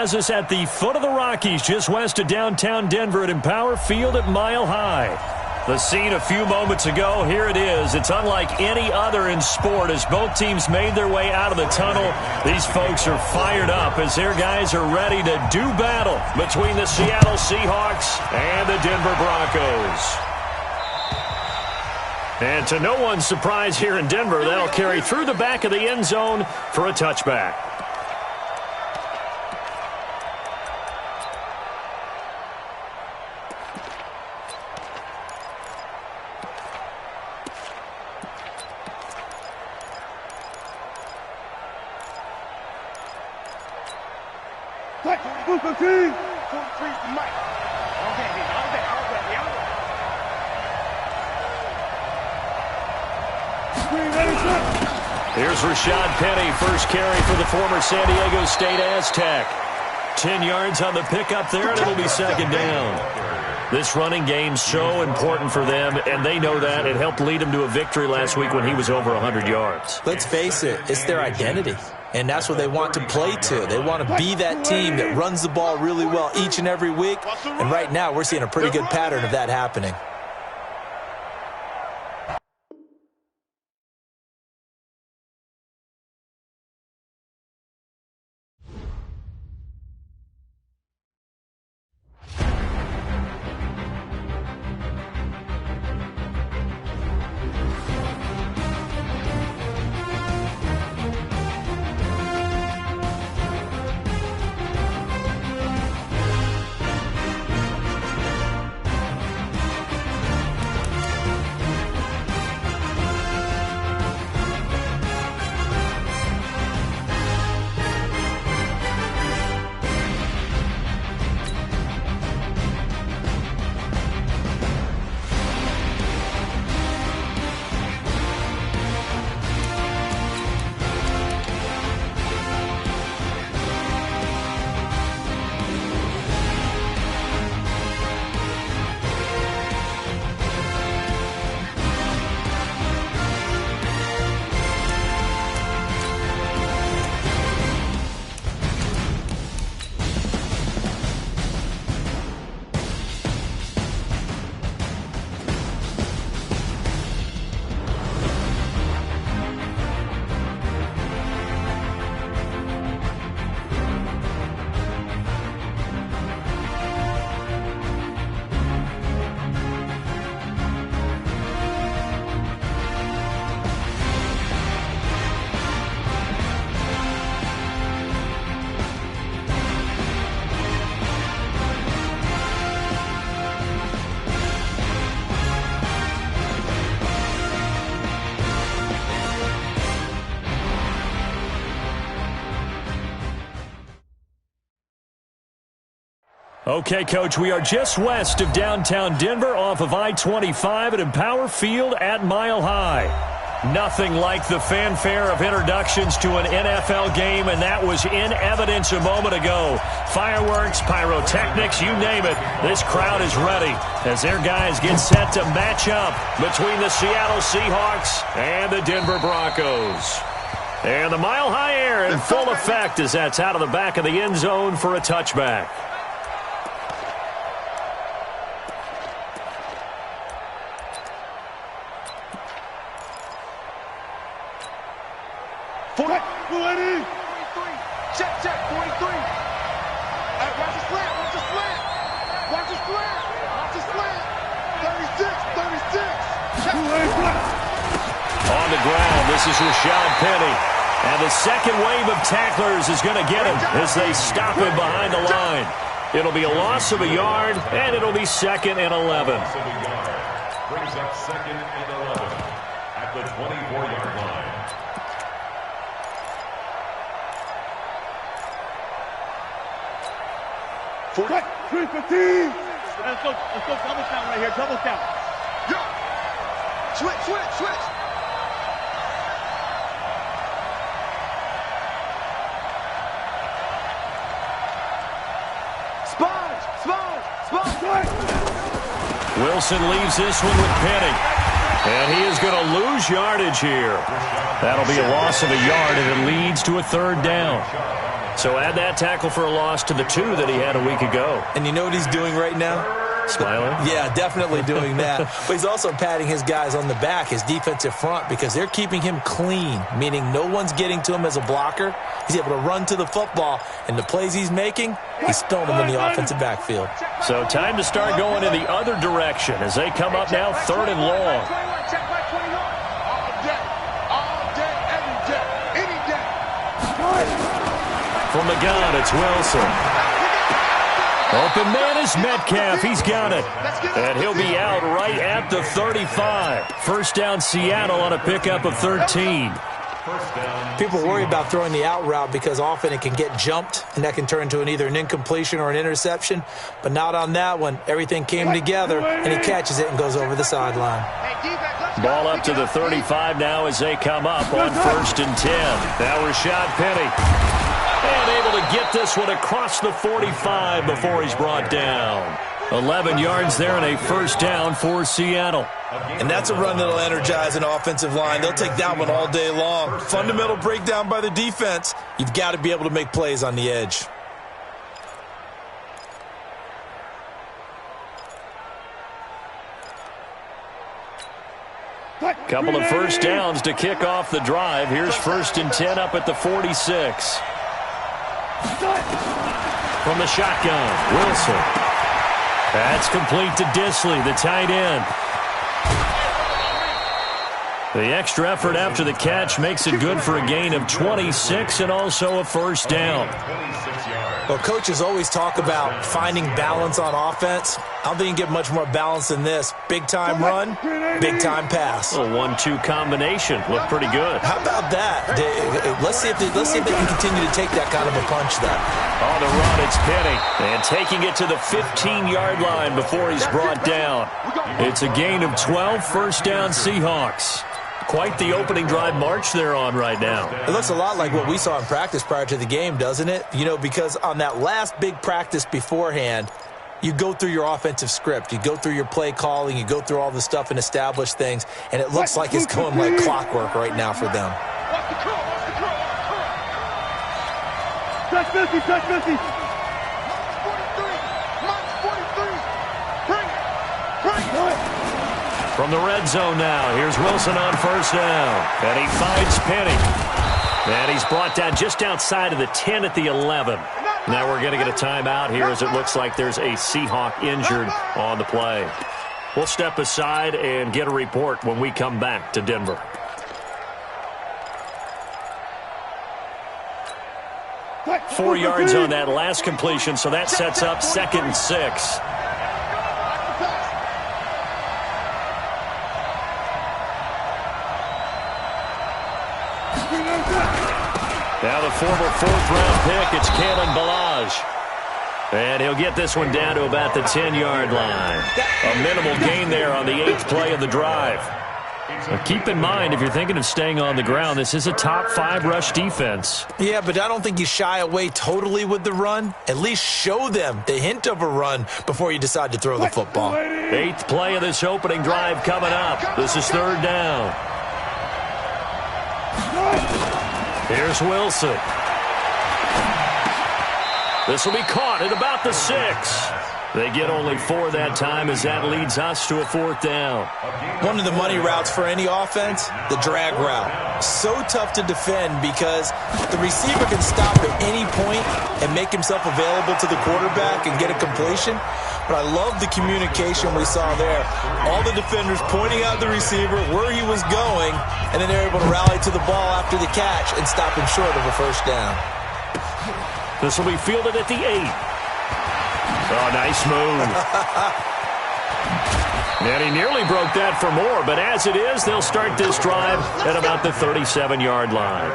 Has us at the foot of the Rockies, just west of downtown Denver at Empower Field at Mile High. The scene a few moments ago, here it is. It's unlike any other in sport as both teams made their way out of the tunnel. These folks are fired up as their guys are ready to do battle between the Seattle Seahawks and the Denver Broncos. And to no one's surprise here in Denver, that'll carry through the back of the end zone for a touchback. Here's Rashad Penny, first carry for the former San Diego State Aztec. 10 yards on the pickup there, and it'll be second down. This running game's so important for them, and they know that. It helped lead them to a victory last week when he was over 100 yards. Let's face it, it's their identity, and that's what they want to play to. They want to be that team that runs the ball really well each and every week, and right now we're seeing a pretty good pattern of that happening. Okay, Coach, we are just west of downtown Denver off of I-25 at Empower Field at Mile High. Nothing like the fanfare of introductions to an NFL game, and that was in evidence a moment ago. Fireworks, pyrotechnics, you name it. This crowd is ready as their guys get set to match up between the Seattle Seahawks and the Denver Broncos. And the Mile High air in full effect as that's out of the back of the end zone for a touchback. Check, 43. Watch the slant, watch the slant. Watch the slant, watch the slant. 36. On the ground, this is Rashad Penny. And the second wave of tacklers is going to get him as they stop him behind the line. It'll be a loss of a yard, and it'll be 2nd and 11. Brings up 2nd and 11 at the 24-yard line. Cut, 315. Let's go double count right here, double count. Yeah. Switch. Spot. Wilson leaves this one with Penny. And he is going to lose yardage here. That'll be a loss of a yard, and it leads to a 3rd down. So add that tackle for a loss to the 2 that he had a week ago. And you know what he's doing right now? Smiling? Yeah, definitely doing that. But he's also patting his guys on the back, his defensive front, because they're keeping him clean, meaning no one's getting to him as a blocker. He's able to run to the football, and the plays he's making, he's throwing them in the offensive backfield. So time to start going in the other direction as they come up now 3rd and long. From the gun, it's Wilson. Open man is Metcalf. He's got it. And he'll be out right at the 35. First down, Seattle on a pickup of 13. People worry about throwing the out route because often it can get jumped, and that can turn into either an incompletion or an interception. But not on that one. Everything came together, and he catches it and goes over the sideline. Ball up to the 35 now as they come up on 1st and 10. Now Rashad Penny. And able to get this one across the 45 before he's brought down. 11 yards there and a first down for Seattle. And that's a run that'll energize an offensive line. They'll take that one all day long. Fundamental breakdown by the defense. You've got to be able to make plays on the edge. Couple of first downs to kick off the drive. Here's 1st and 10 up at the 46. From the shotgun, Wilson. That's complete to Disley, the tight end. The extra effort after the catch makes it good for a gain of 26 and also a first down. Well, coaches always talk about finding balance on offense. I don't think you can get much more balance than this. Big-time run, big-time pass. A 1-2 combination. Looked pretty good. How about that? Let's see if they can continue to take that kind of a punch then. On the run, it's Penny. And taking it to the 15-yard line before he's brought down. It's a gain of 12, first down Seahawks. Quite the opening drive march they're on right now. It looks a lot like what we saw in practice prior to the game, doesn't it? You know, because on that last big practice beforehand, you go through your offensive script. You go through your play calling. You go through all the stuff and establish things. And it looks like it's going like clockwork right now for them. Touch Missy, touch Missy. From the red zone now, here's Wilson on first down. And he finds Penny. And he's brought down just outside of the 10 at the 11. Now we're going to get a timeout here as it looks like there's a Seahawk injured on the play. We'll step aside and get a report when we come back to Denver. Four yards on that last completion, so that sets up 2nd and 6. Now the former 4th-round pick, it's Kalen Ballage. And he'll get this one down to about the 10-yard line. A minimal gain there on the 8th play of the drive. Now keep in mind, if you're thinking of staying on the ground, this is a top 5 rush defense. Yeah, but I don't think you shy away totally with the run. At least show them the hint of a run before you decide to throw the football. 8th play of this opening drive coming up. This is 3rd down. Here's Wilson. This will be caught at about the 6. They get only 4 that time as that leads us to a 4th down. One of the money routes for any offense, the drag route. So tough to defend because the receiver can stop at any point and make himself available to the quarterback and get a completion. But I love the communication we saw there. All the defenders pointing out the receiver, where he was going, and then they're able to rally to the ball after the catch and stop him short of a first down. This will be fielded at the 8. Oh, nice move. And he nearly broke that for more, but as it is, they'll start this drive at about the 37-yard line.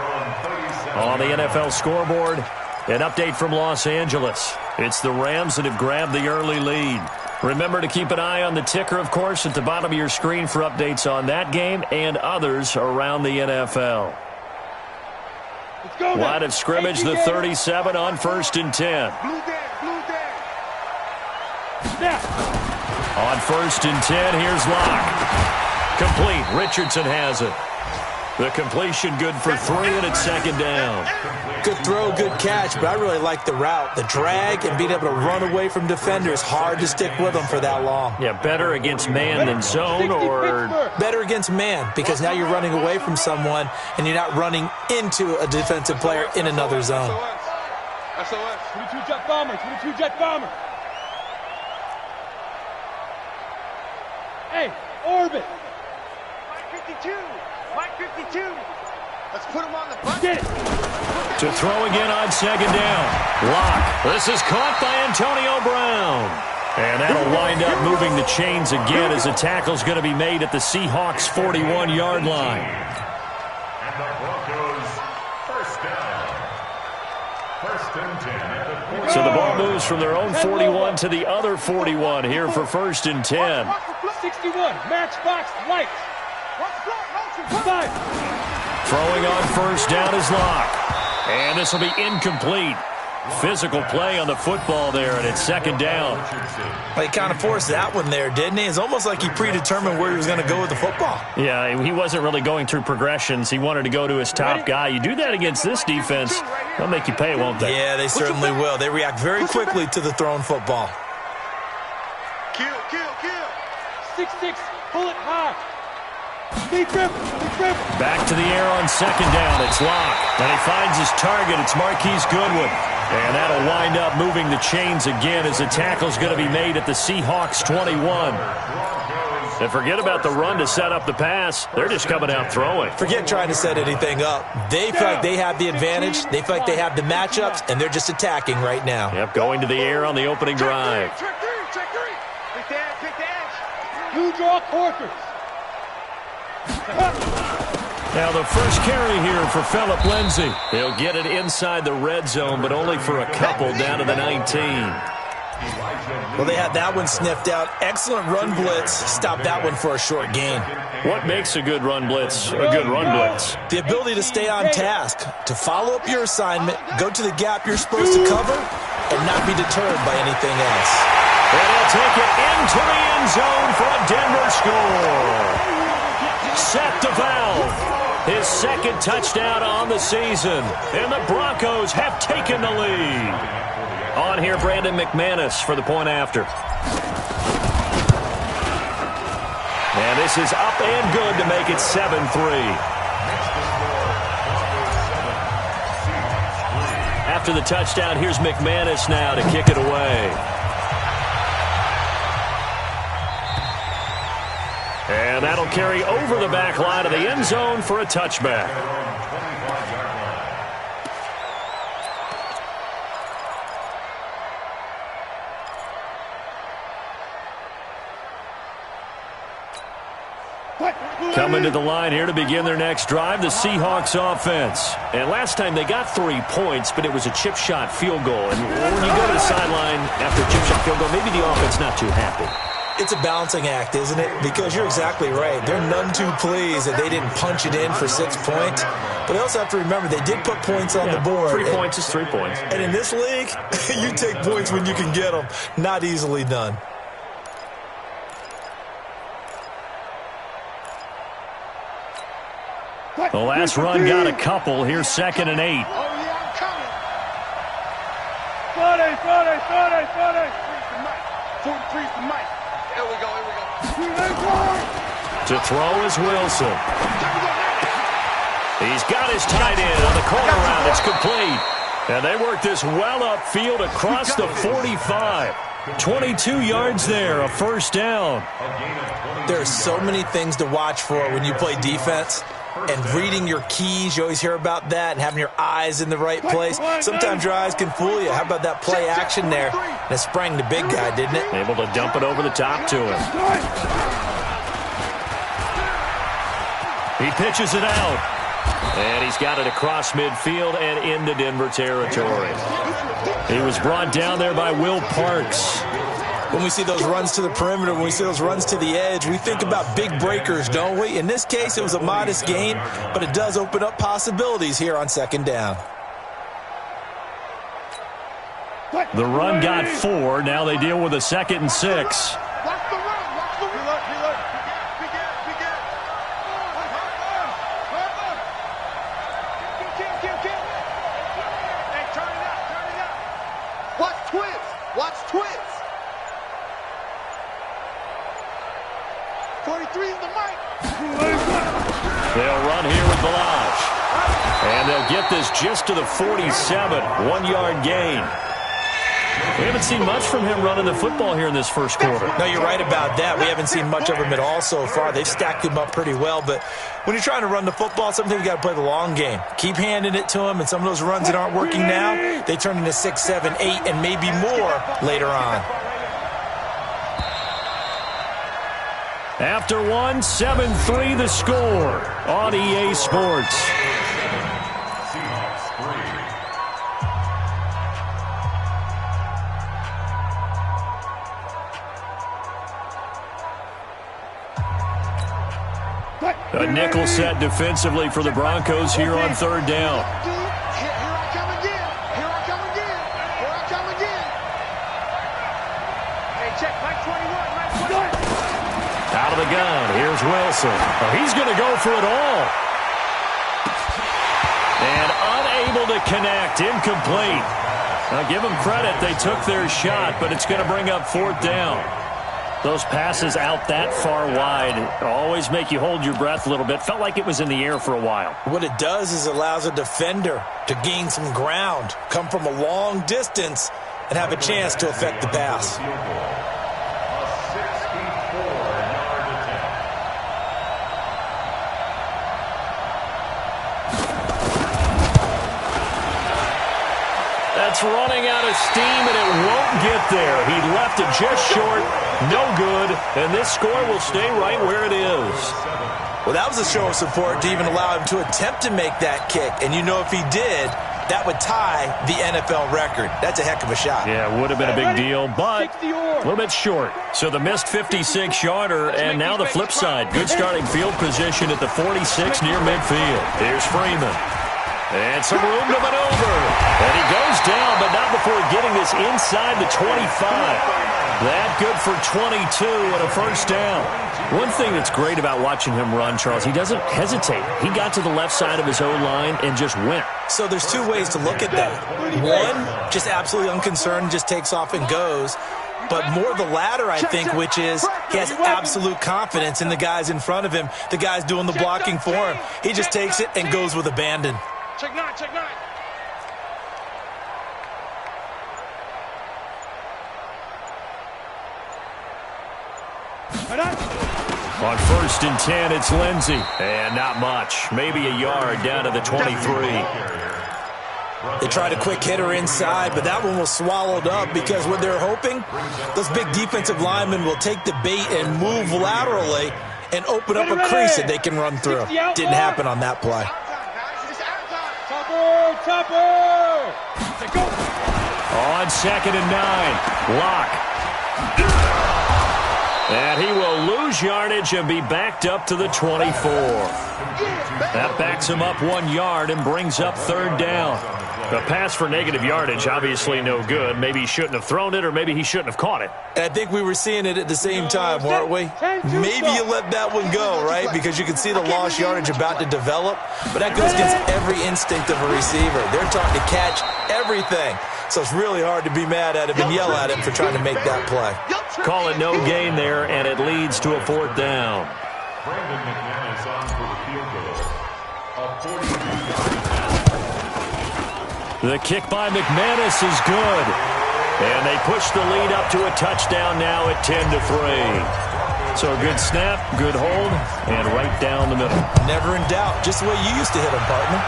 On the NFL scoreboard, an update from Los Angeles. It's the Rams that have grabbed the early lead. Remember to keep an eye on the ticker, of course, at the bottom of your screen for updates on that game and others around the NFL. Line of scrimmage, the 37 on 1st and 10. On 1st and 10, here's Locke. Complete. Richardson has it. The completion good for 3, and it's second down. Good throw, good catch, but I really like the route. The drag and being able to run away from defenders, hard to stick with them for that long. Yeah, better against man than zone, or? Better against man, because now you're running away from someone and you're not running into a defensive player in another zone. SOS. 22 jet bomber, 22 jet bomber. Hey, orbit. Mike 52. Mike 52. Let's put him on the button. Get it. To throw again on second down. Lock. This is caught by Antonio Brown. And that'll wind up moving the chains again as the tackle's going to be made at the Seahawks' 41-yard line. And the Broncos first down. First and 10 at the 40. So the ball moves from their own 41 to the other 41 here for first and 10. 61. Matchbox lights. Throwing on first down is Lock. And this will be incomplete. Physical play on the football there, and it's second down. He kind of forced that one there, didn't he? It's almost like he predetermined where he was going to go with the football. Yeah, he wasn't really going through progressions. He wanted to go to his top guy. You do that against this defense, they'll make you pay, won't they? Yeah, they certainly will. They react very quickly to the thrown football. Kill. 6-6, pull it high. Deep rip. Back to the air on second down. It's Lock. And he finds his target. It's Marquise Goodwin. And that'll wind up moving the chains again as the tackle's going to be made at the Seahawks 21. And forget about the run to set up the pass. They're just coming out throwing. Forget trying to set anything up. They feel like they have the advantage. They feel like they have the matchups, and they're just attacking right now. Yep, going to the air on the opening drive. Check three. Pick the edge. New draw quarters. Now the first carry here for Phillip Lindsay. He'll get it inside the red zone, but only for a couple down to the 19. Well, they had that one sniffed out. Excellent run blitz. Stop that one for a short gain. What makes a good run blitz a good run blitz? The ability to stay on task, to follow up your assignment, go to the gap you're supposed to cover, and not be deterred by anything else. And he'll take it into the end zone for a Denver score. Set the valve. His second touchdown on the season. And the Broncos have taken the lead. On here, Brandon McManus for the point after. And this is up and good to make it 7-3. After the touchdown, here's McManus now to kick it away. And that'll carry over the back line of the end zone for a touchback. Coming to the line here to begin their next drive, the Seahawks offense. And last time they got 3 points, but it was a chip shot field goal. And when you go to the sideline after a chip shot field goal, maybe the offense not too happy. It's a balancing act, isn't it? Because you're exactly right. They're none too pleased that they didn't punch it in for 6 points. But they also have to remember they did put points on the board. 3 points is 3 points. And in this league, you take points when you can get them. Not easily done. The last run got a couple. Here's 2nd and 8. Oh, yeah, I'm coming. Friday. Freeze the mic. Here we go. To throw is Wilson. He's got his tight end on the corner route. It's complete. And they work this well upfield across the 45. 22 yards there, a first down. There are so many things to watch for when you play defense. And reading your keys, you always hear about that, and having your eyes in the right place. Sometimes your eyes can fool you. How about that play action there? And it sprang the big guy, didn't it? Able to dump it over the top to him. He pitches it out. And he's got it across midfield and into Denver territory. He was brought down there by Will Parks. When we see those runs to the perimeter, when we see those runs to the edge, we think about big breakers, don't we? In this case, it was a modest gain, but it does open up possibilities here on 2nd down. The run got 4. Now they deal with a 2nd and 6. Watch twits. 43 in the mic. They'll run here with Balaj. And they'll get this just to the 47. 1-yard gain. We haven't seen much from him running the football here in this first quarter. No, you're right about that. We haven't seen much of him at all so far. They've stacked him up pretty well. But when you're trying to run the football, sometimes you got to play the long game. Keep handing it to him, and some of those runs that aren't working now, they turn into 6, 7, 8, and maybe more later on. After 1, 7-3 the score on EA Sports. Seahawks 3. A nickel set defensively for the Broncos here on third down. Here I come again. Here I come again. Here I come again. Hey, check. Mike 21. Mike 21. Out of the gun, here's Wilson. Oh, he's going to go for it all. And unable to connect, incomplete. Now give them credit, they took their shot, but it's going to bring up fourth down. Those passes out that far wide always make you hold your breath a little bit. Felt like it was in the air for a while. What it does is allows a defender to gain some ground, come from a long distance, and have a chance to affect the pass. That's running out of steam, and it won't get there. He left it just short, no good, and this score will stay right where it is. Well, that was a show of support to even allow him to attempt to make that kick. And you know if he did, that would tie the NFL record. That's a heck of a shot. Yeah, it would have been a big deal, but a little bit short. So the missed 56-yarder, and now the flip side. Good starting field position at the 46 near midfield. Here's Freeman. And some room to maneuver. And he goes down, but not before getting this inside the 25. That good for 22 and a first down. One thing that's great about watching him run, Charles, he doesn't hesitate. He got to the left side of his O-line and just went. So there's two ways to look at that. One, just absolutely unconcerned, just takes off and goes. But more the latter, I think, which is he has absolute confidence in the guys in front of him, the guys doing the blocking for him. He just takes it and goes with abandon. Check 9, check 9. On 1st and 10, it's Lindsey. And not much. Maybe a yard down to the 23. They tried a quick hitter inside, but that one was swallowed up because what they're hoping, those big defensive linemen will take the bait and move laterally and open up a crease that they can run through. Didn't happen on that play. On 2nd and 9, Locke. And he will lose yardage and be backed up to the 24. That backs him up 1 yard and brings up third down. The pass for negative yardage, obviously no good. Maybe he shouldn't have thrown it, or maybe he shouldn't have caught it. And I think we were seeing it at the same time, weren't we? Maybe you let that one go, right? Because you can see the lost yardage about to develop. But that goes against every instinct of a receiver. They're taught to catch everything. So it's really hard to be mad at him and yell at him for trying to make that play. Call it no gain there, and it leads to a fourth down. Brandon McManus on for the field goal. A 42-yard The kick by McManus is good. And they push the lead up to a touchdown now at 10-3. So a good snap, good hold, and right down the middle. Never in doubt. Just the way you used to hit them, partner.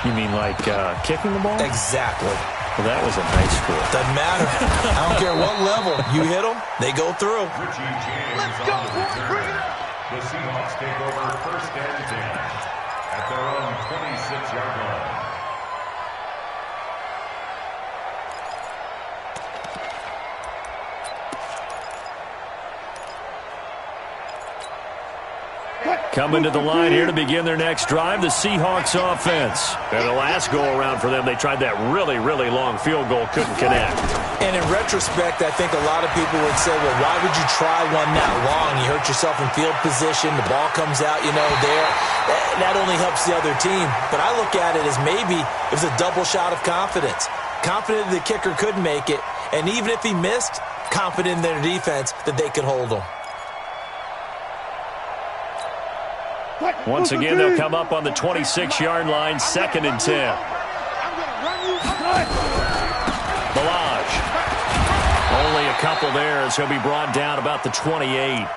You mean like kicking the ball? Exactly. Well, that was a nice score. Doesn't matter. I don't care what level. You hit them, they go through. Richie James on the return. The Seahawks take over 1st and 10 at their own 26-yard line. Coming to the line here to begin their next drive, the Seahawks offense. And the last go-around for them, they tried that really, really long field goal, couldn't connect. And in retrospect, I think a lot of people would say, well, why would you try one that long? You hurt yourself in field position, the ball comes out, there. That only helps the other team. But I look at it as maybe it was a double shot of confidence. Confident the kicker could make it, And even if he missed, confident in their defense that they could hold him. Once again, they'll come up on the 26-yard line, 2nd and 10. Balaj. Only a couple there as he'll be brought down about the 28.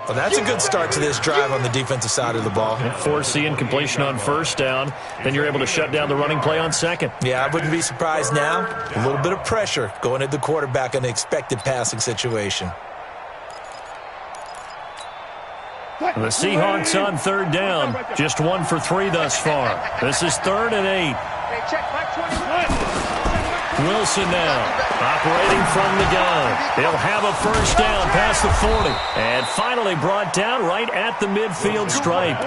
Well, that's a good start to this drive on the defensive side of the ball. Forcing incompletion on 1st down. Then you're able to shut down the running play on 2nd. Yeah, I wouldn't be surprised now. A little bit of pressure going at the quarterback in an expected passing situation. The Seahawks on 3rd down. Just 1 for 3 thus far. This is 3rd and 8. Wilson now, operating from the gun. He'll have a 1st down past the 40. And finally brought down right at the midfield stripe.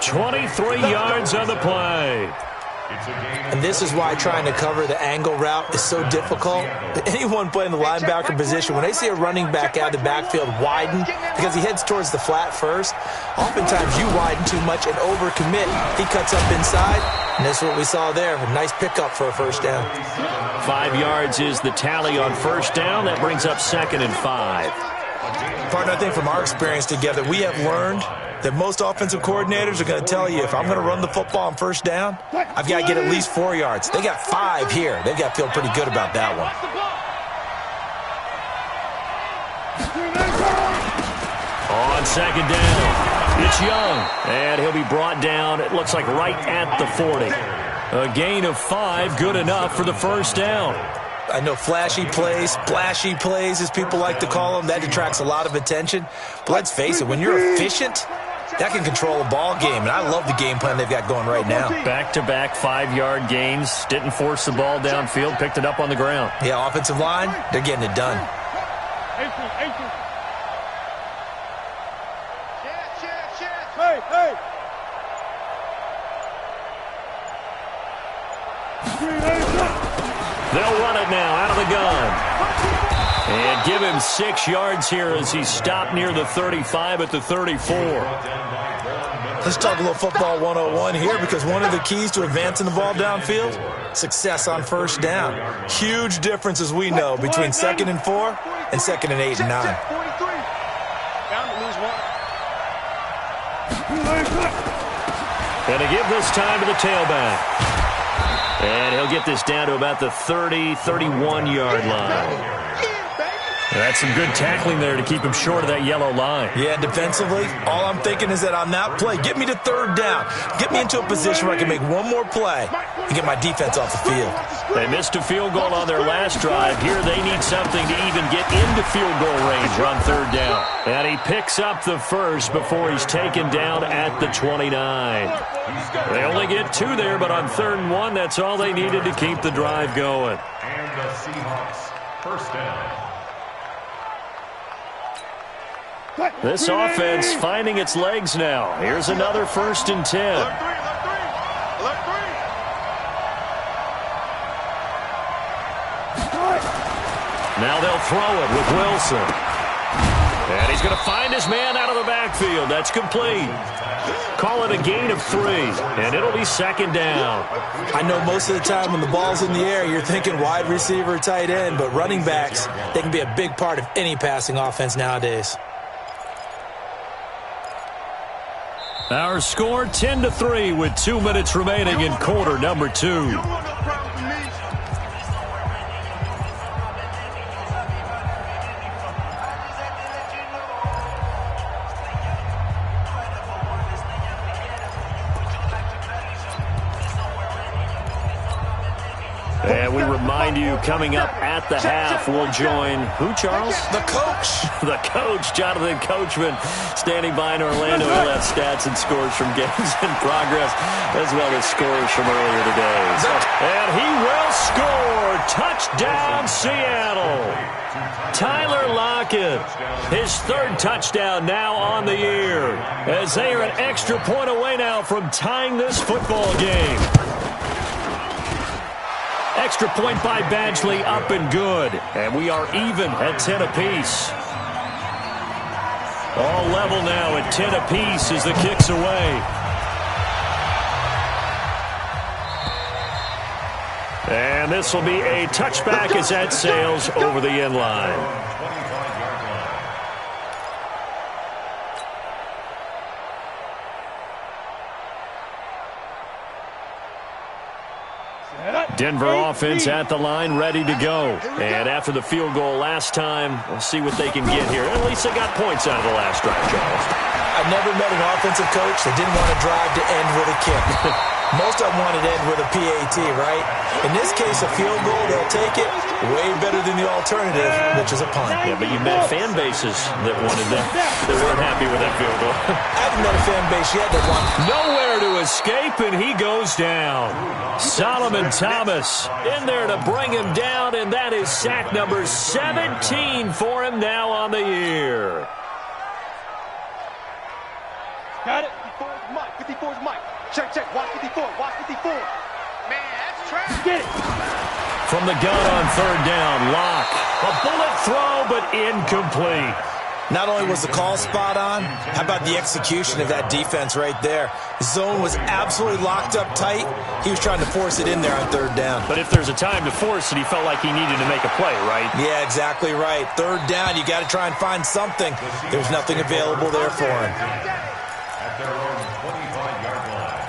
23 yards on the play. And this is why trying to cover the angle route is so difficult. Anyone playing the linebacker position, when they see a running back out of the backfield widen because he heads towards the flat first, oftentimes you widen too much and overcommit. He cuts up inside, and that's what we saw there. A nice pickup for a 1st down. 5 yards is the tally on 1st down. That brings up 2nd and 5. Partner, I think from our experience together, we have learned that most offensive coordinators are going to tell you, if I'm going to run the football on 1st down, I've got to get at least 4 yards. They got 5 here. They've got to feel pretty good about that one. On 2nd down, it's Young, and he'll be brought down, it looks like right at the 40. A gain of 5, good enough for the 1st down. I know flashy plays, splashy plays, as people like to call them, that attracts a lot of attention. But let's face it, when you're efficient, that can control a ball game, and I love the game plan they've got going right now. Back-to-back 5-yard gains, didn't force the ball downfield, picked it up on the ground. Yeah, offensive line, they're getting it done. Hey! They'll run it now out of the gun. And give him 6 yards here as he's stopped near the 35 at the 34. Let's talk a little football 101 here, because one of the keys to advancing the ball downfield, success on 1st down. Huge difference, as we know, between 2nd and 4 and 2nd and 8 and 9. And to give this time to the tailback. And he'll get this down to about the 30, 31-yard line. That's some good tackling there to keep him short of that yellow line. Yeah, defensively, all I'm thinking is that on that play, get me to 3rd down. Get me into a position where I can make one more play and get my defense off the field. They missed a field goal on their last drive. Here they need something to even get into field goal range on 3rd down. And he picks up the 1st before he's taken down at the 29. They only get 2 there, but on 3rd and 1, that's all they needed to keep the drive going. And the Seahawks 1st down. This offense finding its legs now. Here's another 1st and 10. Now they'll throw it with Wilson. And he's going to find his man out of the backfield. That's complete. Call it a gain of 3, and it'll be 2nd down. I know most of the time when the ball's in the air, you're thinking wide receiver, tight end, but running backs, they can be a big part of any passing offense nowadays. Our score 10-3 with 2 minutes remaining in quarter number 2. And we remind you, coming up at the half, we'll join who, Charles? The coach. The coach, Jonathan Coachman, standing by in Orlando. He'll have stats and scores from games in progress, as well as scores from earlier today. And he will score. Touchdown, Seattle. Tyler Lockett, his 3rd touchdown now on the year, as they are an extra point away now from tying this football game. extra point by Badgley up and good. And we are even at 10 apiece. All level now at 10 apiece as the kick's away. And this will be a touchback as that sails over the end line. Denver offense at the line, ready to go. And after the field goal last time, we'll see what they can get here. At least they got points out of the last drive, Charles. I've never met an offensive coach that didn't want to drive to end with a kick. Most of them wanted to end with a PAT, right? In this case, a field goal, they'll take it. Way better than the alternative, which is a punt. Yeah, but you met fan bases that wanted that. They weren't happy with that field goal. I haven't met a fan base yet that won. Nowhere to escape, and he goes down. Solomon Thomas in there to bring him down, and that is sack number 17 for him now on the year. Got it. 54 is Mike. 54 is Mike. Check. Watch 54. Watch 54. Man, that's trash. Get it. From the gun on third down, Locke. A bullet throw, but incomplete. Not only was the call spot on, how about the execution of that defense right there? The zone was absolutely locked up tight. He was trying to force it in there on third down. But if there's a time to force it, he felt like he needed to make a play, right? Yeah, exactly right. Third down, you got to try and find something. There's nothing available there for him. At their own 25-yard line.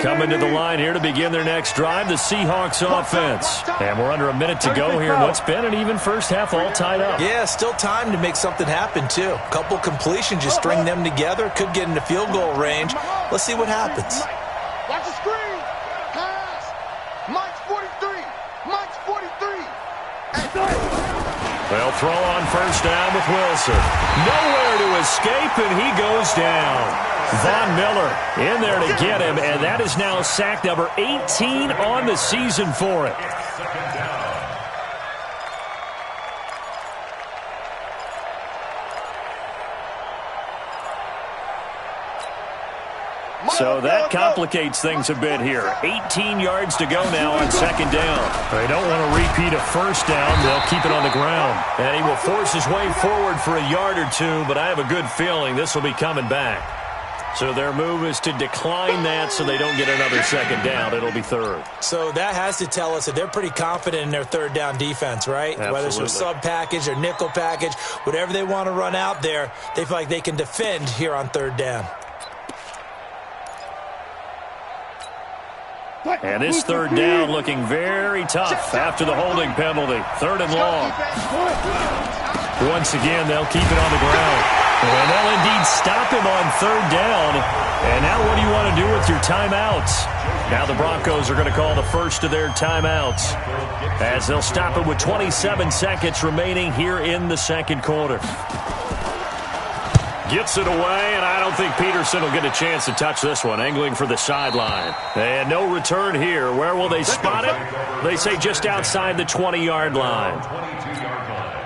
Coming to the line here to begin their next drive, the Seahawks offense. And we're under a minute to go here in what's been an even first half, all tied up. Yeah, still time to make something happen, too. A couple completions, just string them together. Could get into field goal range. Let's see what happens. Watch the screen. Pass. Mike's 43. Mike's 43. They'll throw on first down with Wilson. Nowhere to escape, and he goes down. Von Miller in there to get him, and that is now sack number 18 on the season for it. So that complicates things a bit here. 18 yards to go now on second down. They don't want to repeat a first down. They'll keep it on the ground. And he will force his way forward for a yard or two, but I have a good feeling this will be coming back. So their move is to decline that so they don't get another second down. It'll be third. So that has to tell us that they're pretty confident in their third down defense, right? Absolutely. Whether it's a sub package or nickel package, whatever they want to run out there, they feel like they can defend here on third down. And this third down looking very tough after the holding penalty. Third and long. Once again, they'll keep it on the ground. And they'll indeed stop him on third down. And now what do you want to do with your timeouts? Now the Broncos are going to call the first of their timeouts as they'll stop it with 27 seconds remaining here in the second quarter. Gets it away, and I don't think Peterson will get a chance to touch this one. Angling for the sideline. And no return here. Where will they spot it? They say just outside the 20-yard line. 22-yard line.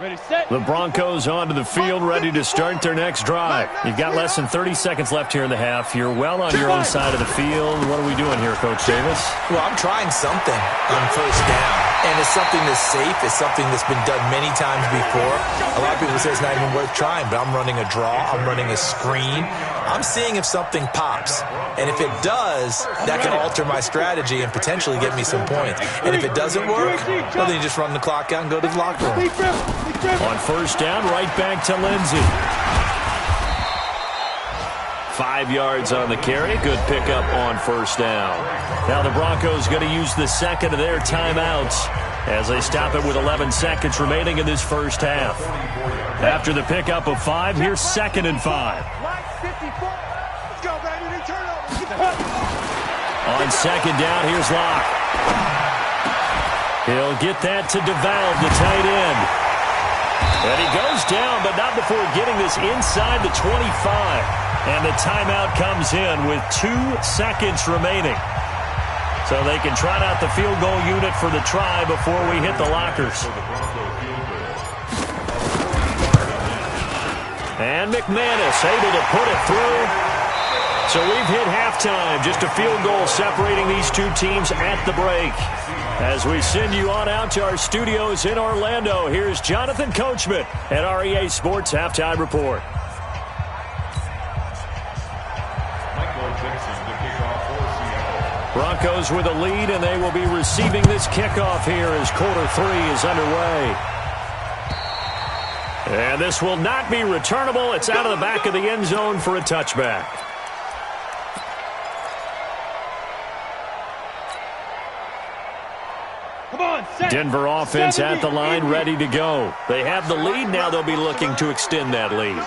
Ready, set. The Broncos onto the field, ready to start their next drive. You've got less than 30 seconds left here in the half. You're well on your own side of the field. What are we doing here, Coach Davis? Well, I'm trying something on first down. And it's something that's safe. It's something that's been done many times before. A lot of people say it's not even worth trying, but I'm running a draw. I'm running a screen. I'm seeing if something pops. And if it does, that can alter my strategy and potentially get me some points. And if it doesn't work, well, then you just run the clock out and go to the locker room. On first down, right back to Lindsey. 5 yards on the carry. Good pickup on first down. Now the Broncos going to use the second of their timeouts as they stop it with 11 seconds remaining in this first half. After the pickup of 5, here's 2nd and 5. On second down, here's Locke. He'll get that to DeValve, the tight end. And he goes down, but not before getting this inside the 25. And the timeout comes in with 2 seconds remaining. So they can trot out the field goal unit for the try before we hit the lockers. And McManus able to put it through. So we've hit halftime. Just a field goal separating these two teams at the break. As we send you on out to our studios in Orlando, here's Jonathan Coachman at REA Sports Halftime Report. Broncos with a lead, and they will be receiving this kickoff here as quarter 3 is underway. And this will not be returnable. It's out of the back of the end zone for a touchback. Denver offense at the line, ready to go. They have the lead. Now they'll be looking to extend that lead.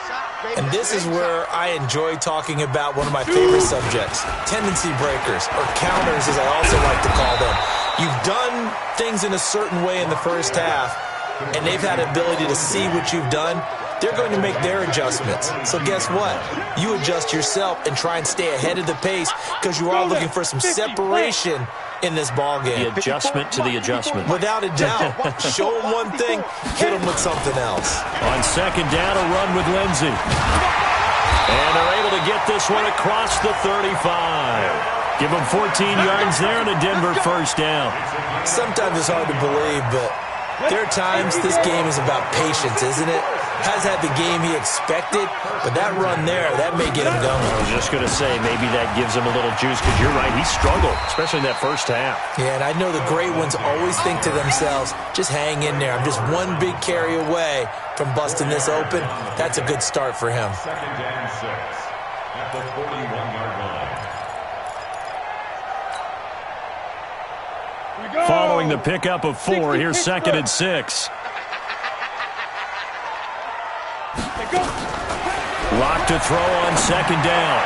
And this is where I enjoy talking about one of my favorite subjects, tendency breakers, or counters as I also like to call them. You've done things in a certain way in the first half, and they've had the ability to see what you've done. They're going to make their adjustments. So guess what? You adjust yourself and try and stay ahead of the pace because you are looking for some separation in this ball game. The adjustment to the adjustment. Without a doubt. Show them one thing, hit them with something else. On second down, a run with Lindsey. And they're able to get this one across the 35. Give them 14 yards there and a Denver first down. Sometimes it's hard to believe, but there are times this game is about patience, isn't it? Has had the game he expected, but that run there, that may get him going. I was just going to say, maybe that gives him a little juice, because you're right, he struggled, especially in that first half. Yeah, and I know the great ones always think to themselves, just hang in there. I'm just one big carry away from busting this open. That's a good start for him. Second and 6 at the 41-yard line. Following the pickup of 4, here's second and 6. Lock to throw on second down.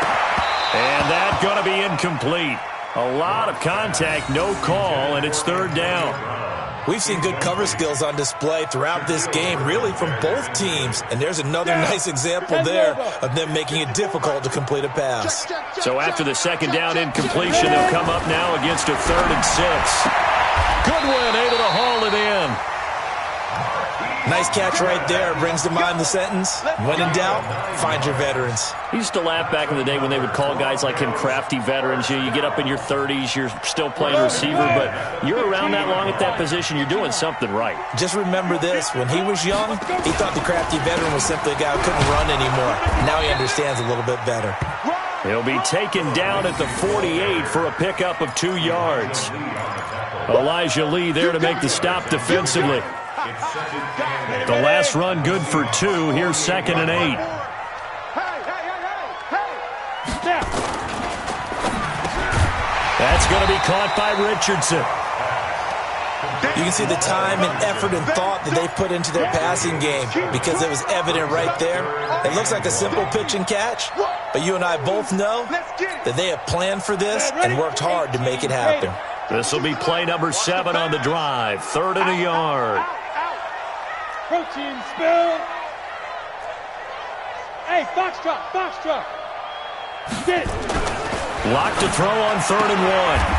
And that's going to be incomplete. A lot of contact, no call, and it's third down. We've seen good cover skills on display throughout this game, really from both teams. And there's another nice example there of them making it difficult to complete a pass. So after the second down incompletion, they'll come up now against a 3rd and 6. Goodwin able to haul it in. Nice catch right there. Brings to mind the sentence, when in doubt, find your veterans. I used to laugh back in the day when they would call guys like him crafty veterans. You get up in your 30s, you're still playing receiver, but you're around that long at that position, you're doing something right. Just remember this. When he was young, he thought the crafty veteran was simply a guy who couldn't run anymore. Now he understands a little bit better. He'll be taken down at the 48 for a pickup of 2 yards. Elijah Lee there to make the stop defensively. The last run good for 2. Here's second and 8. That's going to be caught by Richardson. You can see the time and effort and thought that they put into their passing game because it was evident right there. It looks like a simple pitch and catch, but you and I both know that they have planned for this and worked hard to make it happen. This will be play number 7 on the drive. 3rd and a yard. Protein spill. Hey, Foxtrot. Get it. Lock to throw on 3rd and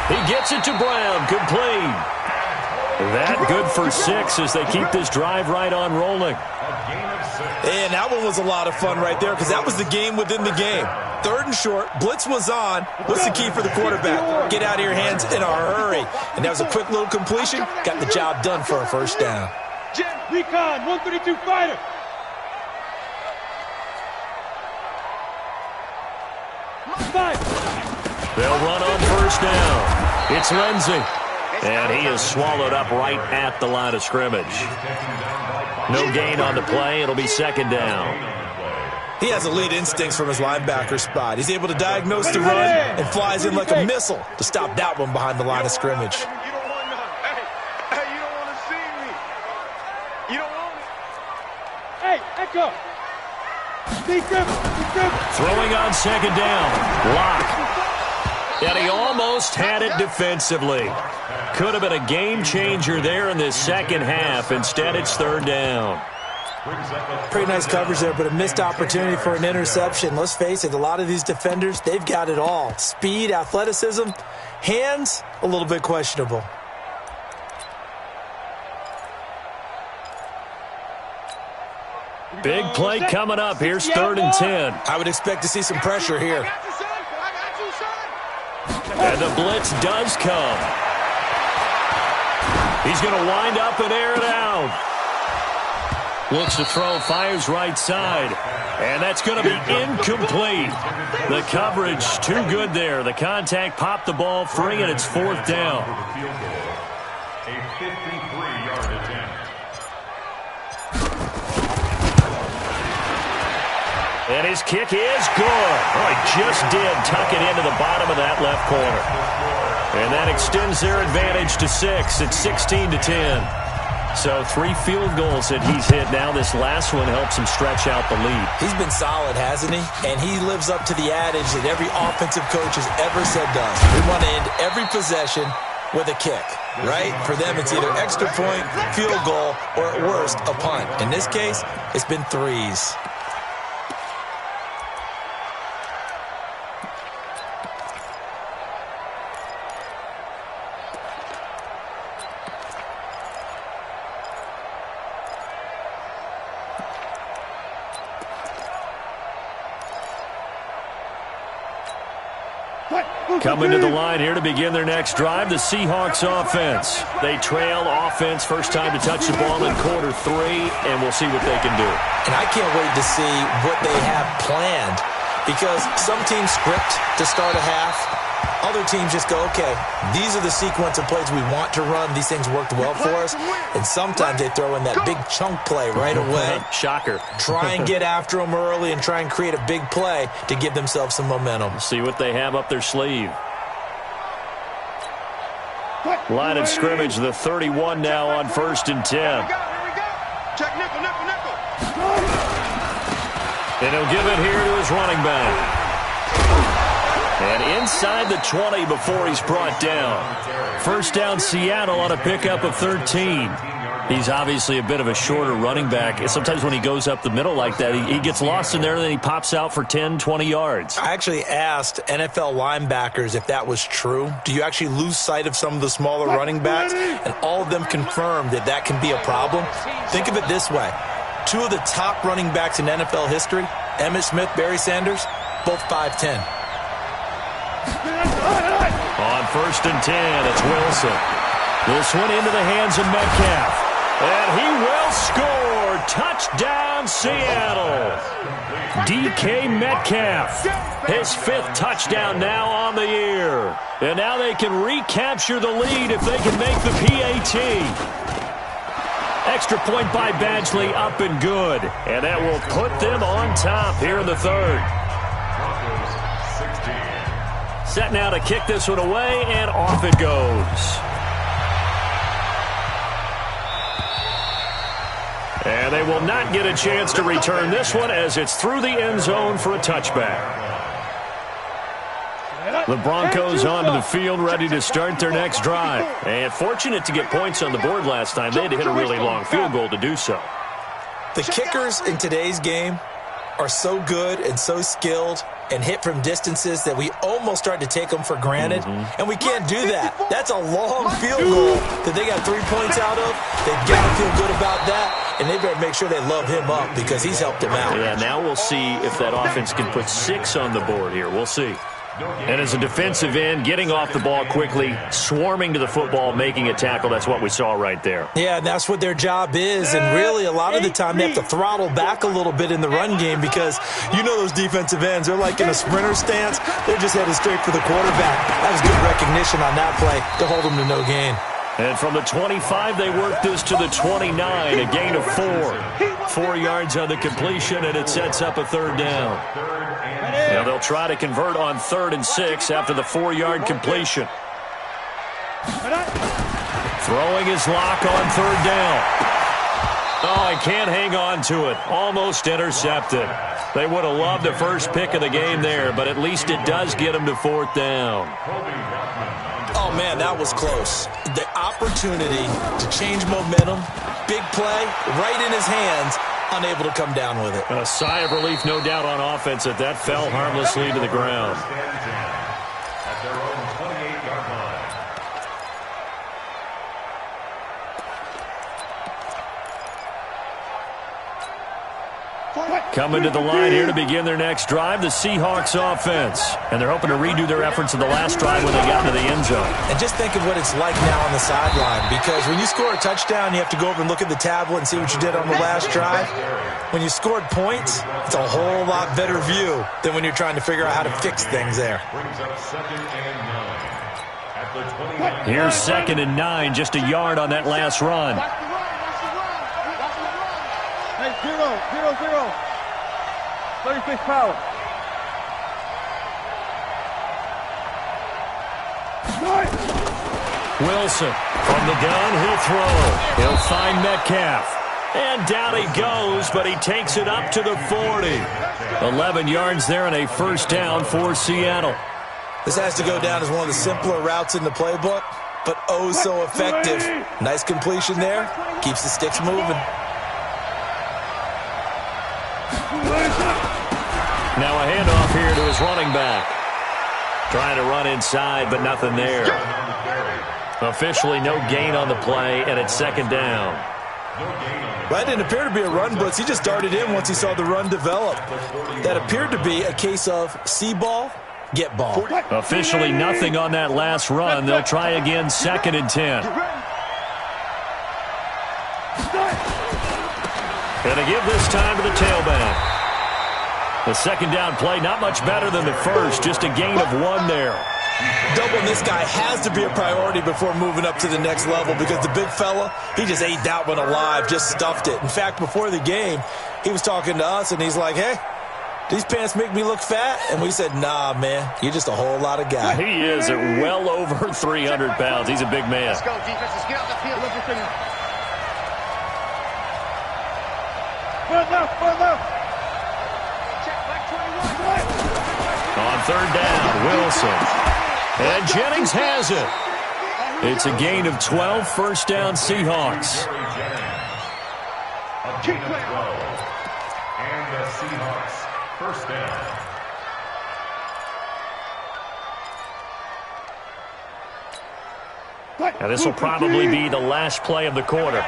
1. He gets it to Brown. Complete. That good for 6 as they keep this drive right on rolling. And that one was a lot of fun right there because that was the game within the game. 3rd and short, blitz was on. What's the key for the quarterback? Get out of your hands in a hurry. And that was a quick little completion. Got the job done for a first down. Recon, 132 fighter. They'll run on first down. It's Lindsey. And he is swallowed up right at the line of scrimmage. No gain on the play. It'll be second down. He has elite instincts from his linebacker spot. He's able to diagnose the run and flies in like a missile to stop that one behind the line of scrimmage. You don't want to. Hey, you don't want to see me. You don't want me. Hey, Echo. Throwing on second down. Lock. And he almost had it defensively. Could have been a game changer there in this second half. Instead, it's 3rd down. Pretty nice coverage there, but a missed opportunity for an interception. Let's face it, a lot of these defenders, they've got it all. Speed, athleticism, hands, a little bit questionable. Big play coming up. Here's 3rd and 10. I would expect to see some pressure here. And the blitz does come. He's going to wind up and air it out. Looks to throw, fires right side. And that's going to be incomplete. The coverage too good there. The contact popped the ball free, and it's 4th down. A 53-yard attempt. And his kick is good. Oh, he just did tuck it into the bottom of that left corner. And that extends their advantage to 6. It's 16-10. So 3 field goals that he's hit now. This last one helps him stretch out the lead. He's been solid, hasn't he? And he lives up to the adage that every offensive coach has ever said does. We want to end every possession with a kick, right? For them, it's either extra point, field goal, or at worst, a punt. In this case, it's been 3s. Coming to the line here to begin their next drive, the Seahawks offense. They trail offense, first time to touch the ball in quarter 3, and we'll see what they can do. And I can't wait to see what they have planned, because some teams script to start a half. Other teams just go, okay, these are the sequence of plays we want to run. These things worked well for us. And sometimes they throw in that big chunk play right away. Shocker. Try and get after them early and try and create a big play to give themselves some momentum. See what they have up their sleeve. Line of scrimmage, the 31 now on 1st and 10. Here we go. Check nickel, nickel, nickel. And he'll give it here to his running back. And inside the 20 before he's brought down. 1st down Seattle on a pickup of 13. He's obviously a bit of a shorter running back. Sometimes when he goes up the middle like that, he gets lost in there, and then he pops out for 10, 20 yards. I actually asked NFL linebackers if that was true. Do you actually lose sight of some of the smaller running backs? And all of them confirmed that that can be a problem. Think of it this way. 2 of the top running backs in NFL history, Emmitt Smith, Barry Sanders, both 5'10". On 1st and 10, it's Wilson. This one into the hands of Metcalf. And he will score. Touchdown, Seattle. DK Metcalf. His 5th touchdown now on the year. And now they can recapture the lead if they can make the PAT. Extra point by Badgley, up and good. And that will put them on top here in the 3rd. Set now to kick this one away, and off it goes. And they will not get a chance to return this one as it's through the end zone for a touchback. The Broncos onto the field, ready to start their next drive. And fortunate to get points on the board last time. They had to hit a really long field goal to do so. The kickers in today's game are so good and so skilled and hit from distances that we almost start to take them for granted. And we can't do that. That's a long field goal that they got 3 points out of. They've got to feel good about that, and they better make sure they love him up because he's helped them out. Yeah, now we'll see if that offense can put 6 on the board here. We'll see. And as a defensive end, getting off the ball quickly, swarming to the football, making a tackle, that's what we saw right there. Yeah, and that's what their job is. And really, a lot of the time, they have to throttle back a little bit in the run game because you know those defensive ends, they're like in a sprinter stance. They're just headed straight for the quarterback. That was good recognition on that play to hold them to no gain. And from the 25, they work this to the 29, a gain of 4. 4 yards on the completion, and it sets up a 3rd down. Now they'll try to convert on 3rd and 6 after the 4-yard completion. Throwing his lock on 3rd down. Oh, he can't hang on to it. Almost intercepted. They would have loved the first pick of the game there, but at least it does get him to 4th down. Oh, man, that was close. The opportunity to change momentum, big play, right in his hands, unable to come down with it. A sigh of relief, no doubt, on offense that that fell harmlessly to the ground. At their own 28-yard line. Coming to the line here to begin their next drive, the Seahawks offense. And they're hoping to redo their efforts in the last drive when they got into the end zone. And just think of what it's like now on the sideline, because when you score a touchdown, you have to go over and look at the tablet and see what you did on the last drive. When you scored points, it's a whole lot better view than when you're trying to figure out how to fix things there. Here's 2nd and 9, just a yard on that last run. Hey, 0-0-0. 36 power. Wilson from the gun, he'll throw. He'll find Metcalf. And down he goes, but he takes it up to the 40. 11 yards there and a first down for Seattle. This has to go down as one of the simpler routes in the playbook, but oh so effective. Nice completion there. Keeps the sticks moving. Now a handoff here to his running back. Trying to run inside, but nothing there. Officially no gain on the play, and it's 2nd down. That didn't appear to be a run blitz. He just darted in once he saw the run develop. That appeared to be a case of see ball, get ball. Officially nothing on that last run. They'll try again, 2nd and 10. Gonna give this time to the tailback. The 2nd down play, not much better than the first, just a gain of 1 there. Doubling this guy has to be a priority before moving up to the next level, because the big fella, he just ate that one alive, just stuffed it. In fact, before the game, he was talking to us, and he's like, hey, these pants make me look fat? And we said, nah, man, you're just a whole lot of guy. He is at well over 300 pounds. He's a big man. Let's go, defense. Let's get out the field. Look at him. Front left. On 3rd down, Wilson. And Jennings has it. It's a gain of 12, first down Seahawks. A gain of 12. And the Seahawks, first down. Now this will probably be the last play of the quarter.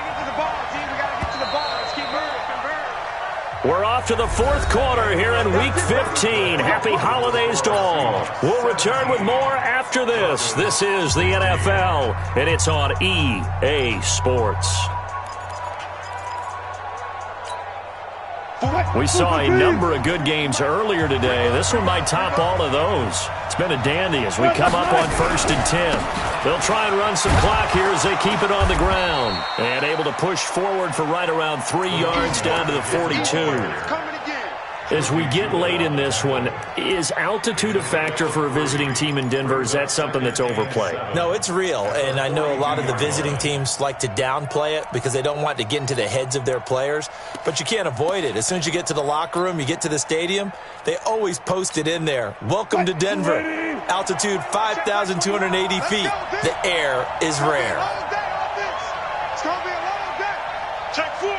We're off to the 4th quarter here in Week 15. Happy holidays to all. We'll return with more after this. This is the NFL, and it's on EA Sports. We saw a number of good games earlier today. This one might top all of those. It's been a dandy as we come up on 1st and 10. They'll try and run some clock here as they keep it on the ground. And able to push forward for right around 3 yards down to the 42. As we get late in this one, is altitude a factor for a visiting team in Denver? Is that something that's overplayed? No, it's real, and I know a lot of the visiting teams like to downplay it because they don't want to get into the heads of their players, but you can't avoid it. As soon as you get to the locker room, you get to the stadium, they always post it in there. Welcome to Denver. Altitude 5,280 feet. The air is rare. It's going to be a long day. Check 4.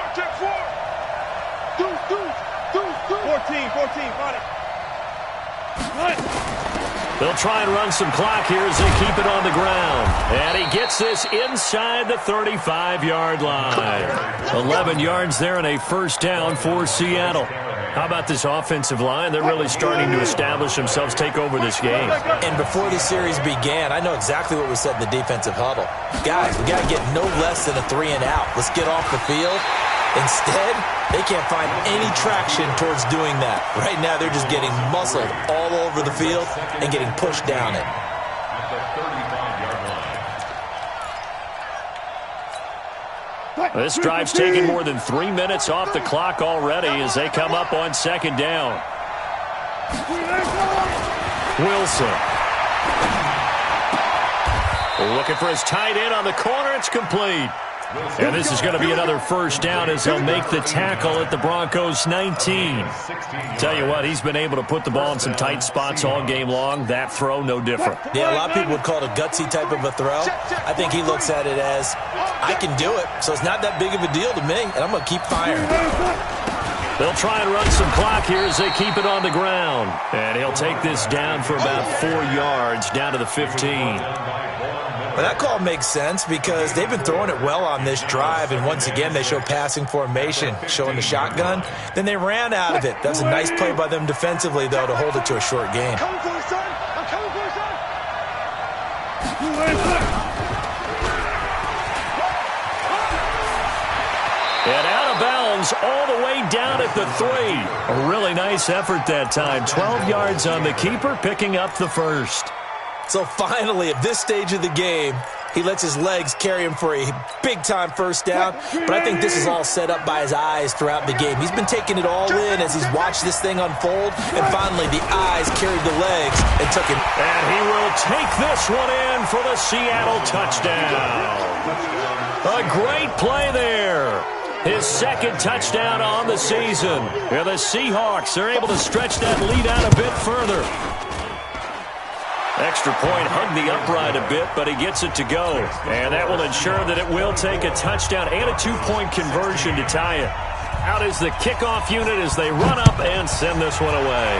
14, got it. They'll try and run some clock here as they keep it on the ground. And he gets this inside the 35-yard line. 11 yards there and a first down for Seattle. How about this offensive line? They're really starting to establish themselves, take over this game. And before the series began, I know exactly what was said in the defensive huddle. Guys, we got to get no less than a 3 and out. Let's get off the field. Instead, they can't find any traction towards doing that. Right now, they're just getting muscled all over the field and getting pushed down it. This drive's taken more than 3 minutes off the clock already as they come up on 2nd down. Wilson. Looking for his tight end on the corner. It's complete. And this is going to be another first down as they'll make the tackle at the Broncos 19. Tell you what, he's been able to put the ball in some tight spots all game long. That throw, no different. Yeah, a lot of people would call it a gutsy type of a throw. I think he looks at it as, I can do it, so it's not that big of a deal to me, and I'm going to keep firing. They'll try and run some clock here as they keep it on the ground. And he'll take this down for about 4 yards, down to the 15. Well, that call makes sense because they've been throwing it well on this drive, and once again they show passing formation, showing the shotgun. Then they ran out of it. That's a nice play by them defensively, though, to hold it to a short gain. Coming for you, son. I'm coming for you, son. And out of bounds all the way down at the 3. A really nice effort that time. 12 yards on the keeper, picking up the first. So finally, at this stage of the game, he lets his legs carry him for a big-time first down. But I think this is all set up by his eyes throughout the game. He's been taking it all in as he's watched this thing unfold. And finally, the eyes carried the legs and took him. And he will take this one in for the Seattle touchdown. A great play there. His second touchdown on the season. And the Seahawks are able to stretch that lead out a bit further. Extra point hugged the upright a bit, but he gets it to go. And that will ensure that it will take a touchdown and a 2-point conversion to tie it. Out is the kickoff unit as they run up and send this one away.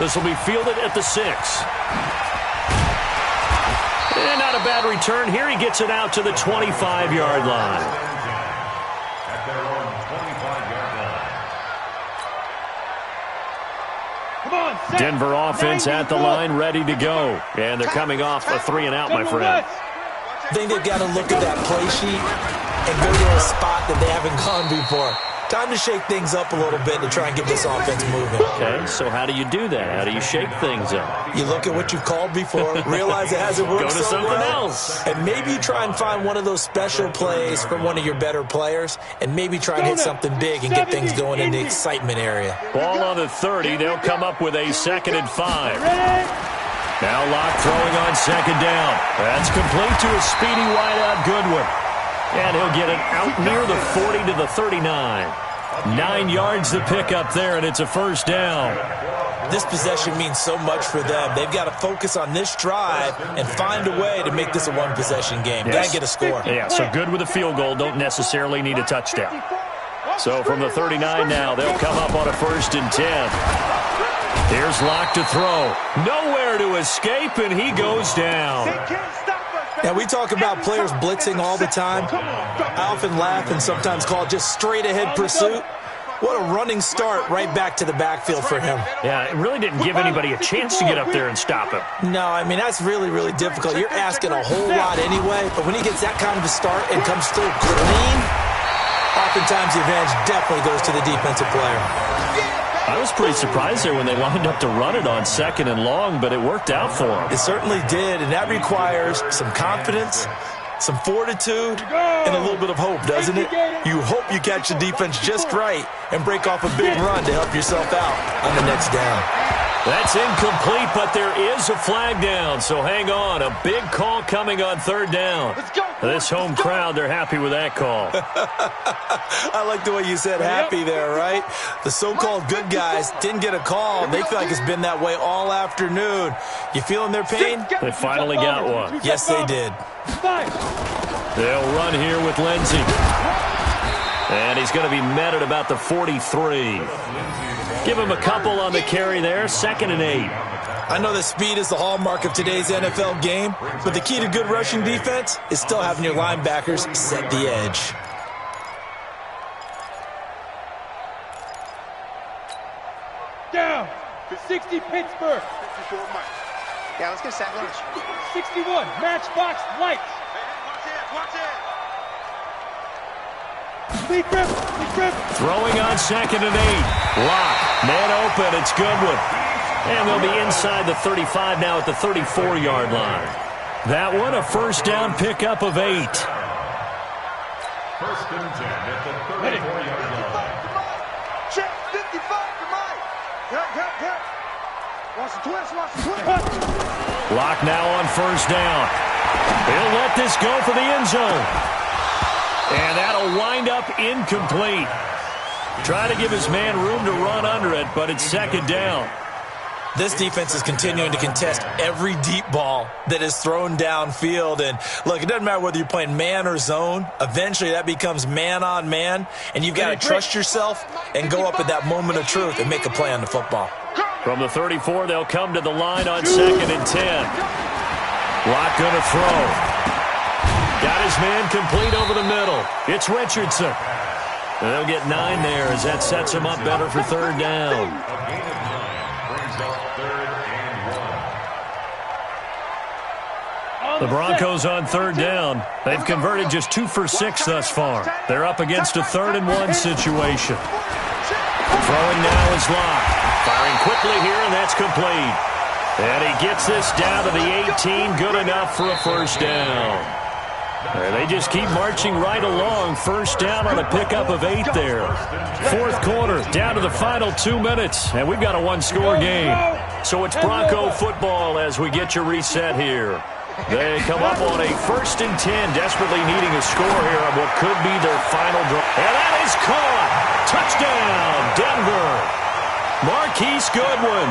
This will be fielded at the 6. And not a bad return here. He gets it out to the 25-yard line. At their own 25-yard line. Denver offense at the line, ready to go. And they're coming off a 3-and-out, my friend. I think they've got to look at that play sheet and go to a spot that they haven't gone before. Time to shake things up a little bit to try and get this offense moving. Okay, so how do you do that? How do you shake things up? You look at what you've called before, realize it hasn't worked Go to so something well, else. and maybe you try and find one of those special plays from one of your better players, and maybe try and hit something big and get things going in the excitement area. Ball on the 30. They'll come up with a 2nd and 5. Now Locke throwing on 2nd down. That's complete to a speedy wideout Goodwin. And he'll get it out near the 40 to the 39. 9 yards to pick up there, and it's a first down. This possession means so much for them. They've got to focus on this drive and find a way to make this a one-possession game. Yes. Got to get a score. Yeah, so good with a field goal. Don't necessarily need a touchdown. So from the 39 now, they'll come up on a 1st and 10. Here's Locke to throw. Nowhere to escape, and he goes down. Now, we talk about players blitzing all the time. I often laugh and sometimes call it just straight-ahead pursuit. What a running start right back to the backfield for him. Yeah, it really didn't give anybody a chance to get up there and stop him. No, I mean, that's really, really difficult. You're asking a whole lot anyway, but when he gets that kind of a start and comes through clean, oftentimes the advantage definitely goes to the defensive player. I was pretty surprised there when they lined up to run it on 2nd and long, but it worked out for him. It certainly did, and that requires some confidence, some fortitude, and a little bit of hope, doesn't it? You hope you catch the defense just right and break off a big run to help yourself out on the next down. That's incomplete, but there is a flag down, so hang on. A big call coming on 3rd down. This home crowd, they're happy with that call. I like the way you said happy there, right? The so-called good guys didn't get a call. They feel like it's been that way all afternoon. You feeling their pain? They finally got one. Yes, they did. They'll run here with Lindsey. And he's going to be met at about the 43. Give him a couple on the carry there. 2nd and 8. I know that speed is the hallmark of today's NFL game, but the key to good rushing defense is still having your linebackers set the edge. Down. 60 Pittsburgh. 54 Mike. Yeah, let's get a sack lunch. 61 Matchbox Lights. Watch it. Lead grip. Throwing on 2nd and 8. Locke. Man open. It's Goodwin. And they'll be inside the 35 now at the 34-yard line. That one, a first down pickup of 8. 1st and 10 at the 34-yard line. Check 55 for Mike. Cut. Watch the twist. Locke now on 1st down. He'll let this go for the end zone. And that'll wind up incomplete. Try to give his man room to run under it, but it's 2nd down. This defense is continuing to contest every deep ball that is thrown downfield. And, look, it doesn't matter whether you're playing man or zone. Eventually, that becomes man on man. And you've got to trust yourself and go up at that moment of truth and make a play on the football. From the 34, they'll come to the line on 2nd and 10. Locke going to throw. Got his man complete over the middle. It's Richardson. And they'll get 9 there as that sets him up better for 3rd down. A gain of 9 brings up 3rd and 1. The Broncos on 3rd down. They've converted just 2 for 6 thus far. They're up against a 3rd and 1 situation. Throwing now is Locke. Firing quickly here, and that's complete. And he gets this down to the 18. Good enough for a 1st down. And they just keep marching right along. 1st down on a pickup of 8 there. 4th quarter, down to the final 2 minutes. And we've got a 1-score game. So it's Bronco football as we get you reset here. They come up on a 1st and 10, desperately needing a score here on what could be their final drive. And that is caught. Touchdown, Denver. Marquise Goodwin,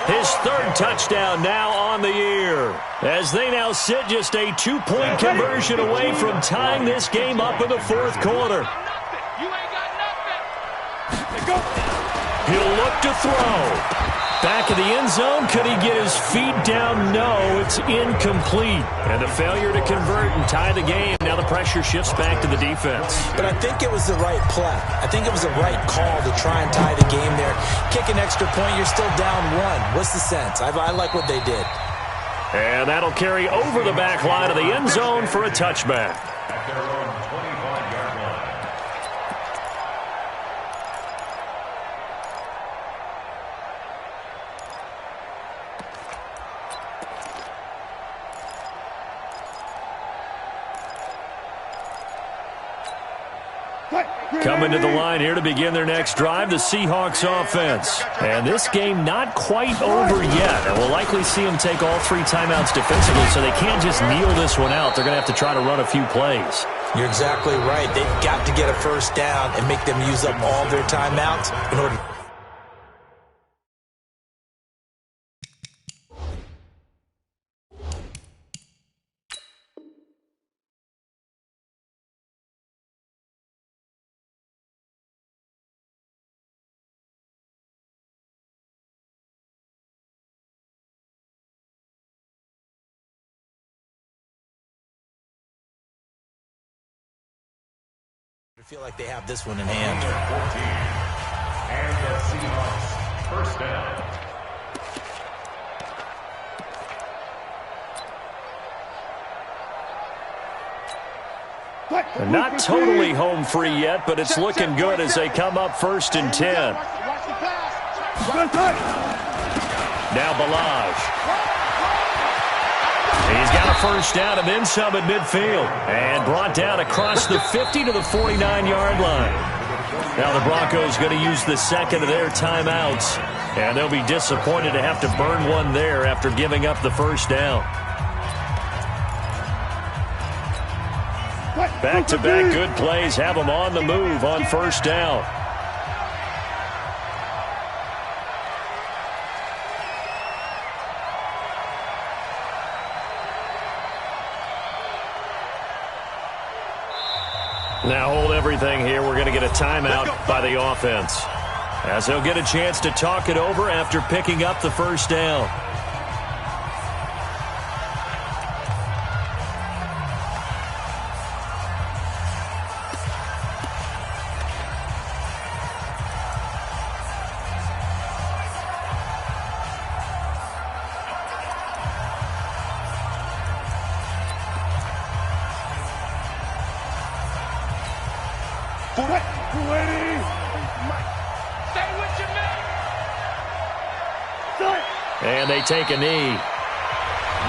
his 3rd touchdown now on the year, as they now sit just a 2-point conversion away from tying this game up in the 4th quarter. He'll look to throw. Back of the end zone. Could he get his feet down? No, it's incomplete. And the failure to convert and tie the game. Now the pressure shifts back to the defense. But I think it was the right play. I think it was the right call to try and tie the game there. Kick an extra point, you're still down 1. What's the sense? I like what they did. And that'll carry over the back line of the end zone for a touchback. At their own 25-yard line. Coming to the line here to begin their next drive, the Seahawks offense. And this game not quite over yet. And we'll likely see them take all 3 timeouts defensively, so they can't just kneel this one out. They're going to have to try to run a few plays. You're exactly right. They've got to get a 1st down and make them use up all their timeouts in order. I feel like they have this one in hand. 14. And the Seahawks 1st down. They're not totally home free yet, but it's looking good as they come up 1st and 10. Now Balaj. He's got a 1st down and then some at midfield. And brought down across the 50 to the 49-yard line. Now the Broncos going to use the 2nd of their timeouts. And they'll be disappointed to have to burn one there after giving up the 1st down. Back-to-back good plays have them on the move on 1st down. Now hold everything here. We're going to get a timeout by the offense, as they'll get a chance to talk it over after picking up the 1st down. And they take a knee.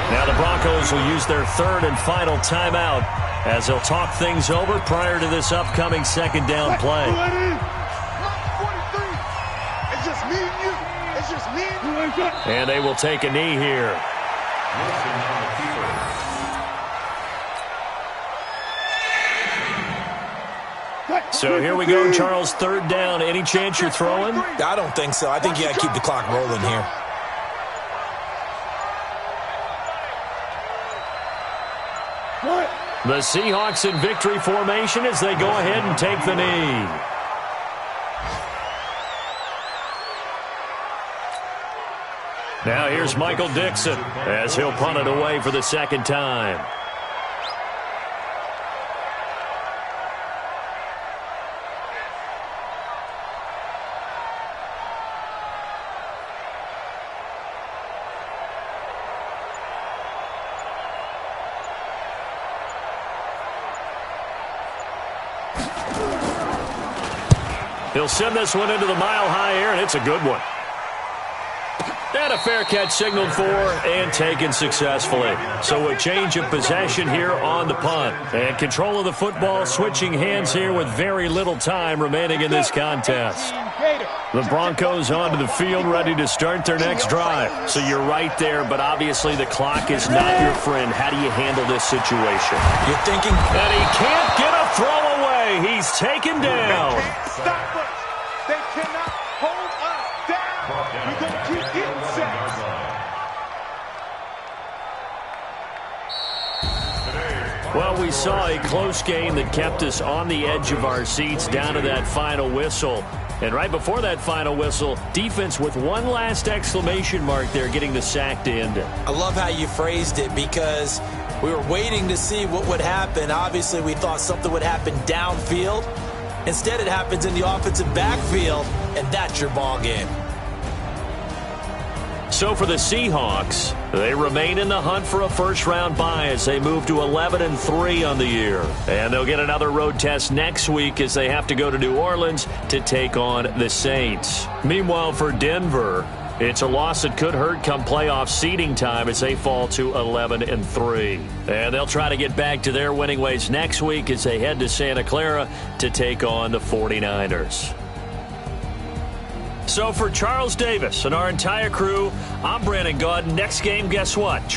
Now the Broncos will use their 3rd and final timeout as they'll talk things over prior to this upcoming 2nd down play. It's just me and you. It's just me and you. And they will take a knee here. So here we go, Charles, 3rd down. Any chance you're throwing? I don't think so. I think you got to keep the clock rolling here. The Seahawks in victory formation as they go ahead and take the knee. Now here's Michael Dixon as he'll punt it away for the second time. He'll send this one into the mile-high air, and it's a good one. And a fair catch signaled for and taken successfully. So a change of possession here on the punt. And control of the football switching hands here with very little time remaining in this contest. The Broncos onto the field ready to start their next drive. So you're right there, but obviously the clock is not your friend. How do you handle this situation? You're thinking... And he can't get a throw away. He's taken down. They can't stop us. They cannot hold us down. We're going to keep getting sacks. Well, we saw a close game that kept us on the edge of our seats down to that final whistle. And right before that final whistle, defense with one last exclamation mark there, getting the sack to end it. I love how you phrased it because we were waiting to see what would happen. Obviously, we thought something would happen downfield. Instead, it happens in the offensive backfield, and that's your ball game. So for the Seahawks, they remain in the hunt for a first-round bye as they move to 11-3 on the year. And they'll get another road test next week as they have to go to New Orleans to take on the Saints. Meanwhile, for Denver, it's a loss that could hurt come playoff seeding time as they fall to 11-3. And they'll try to get back to their winning ways next week as they head to Santa Clara to take on the 49ers. So for Charles Davis and our entire crew, I'm Brandon Gaudin. Next game, guess what?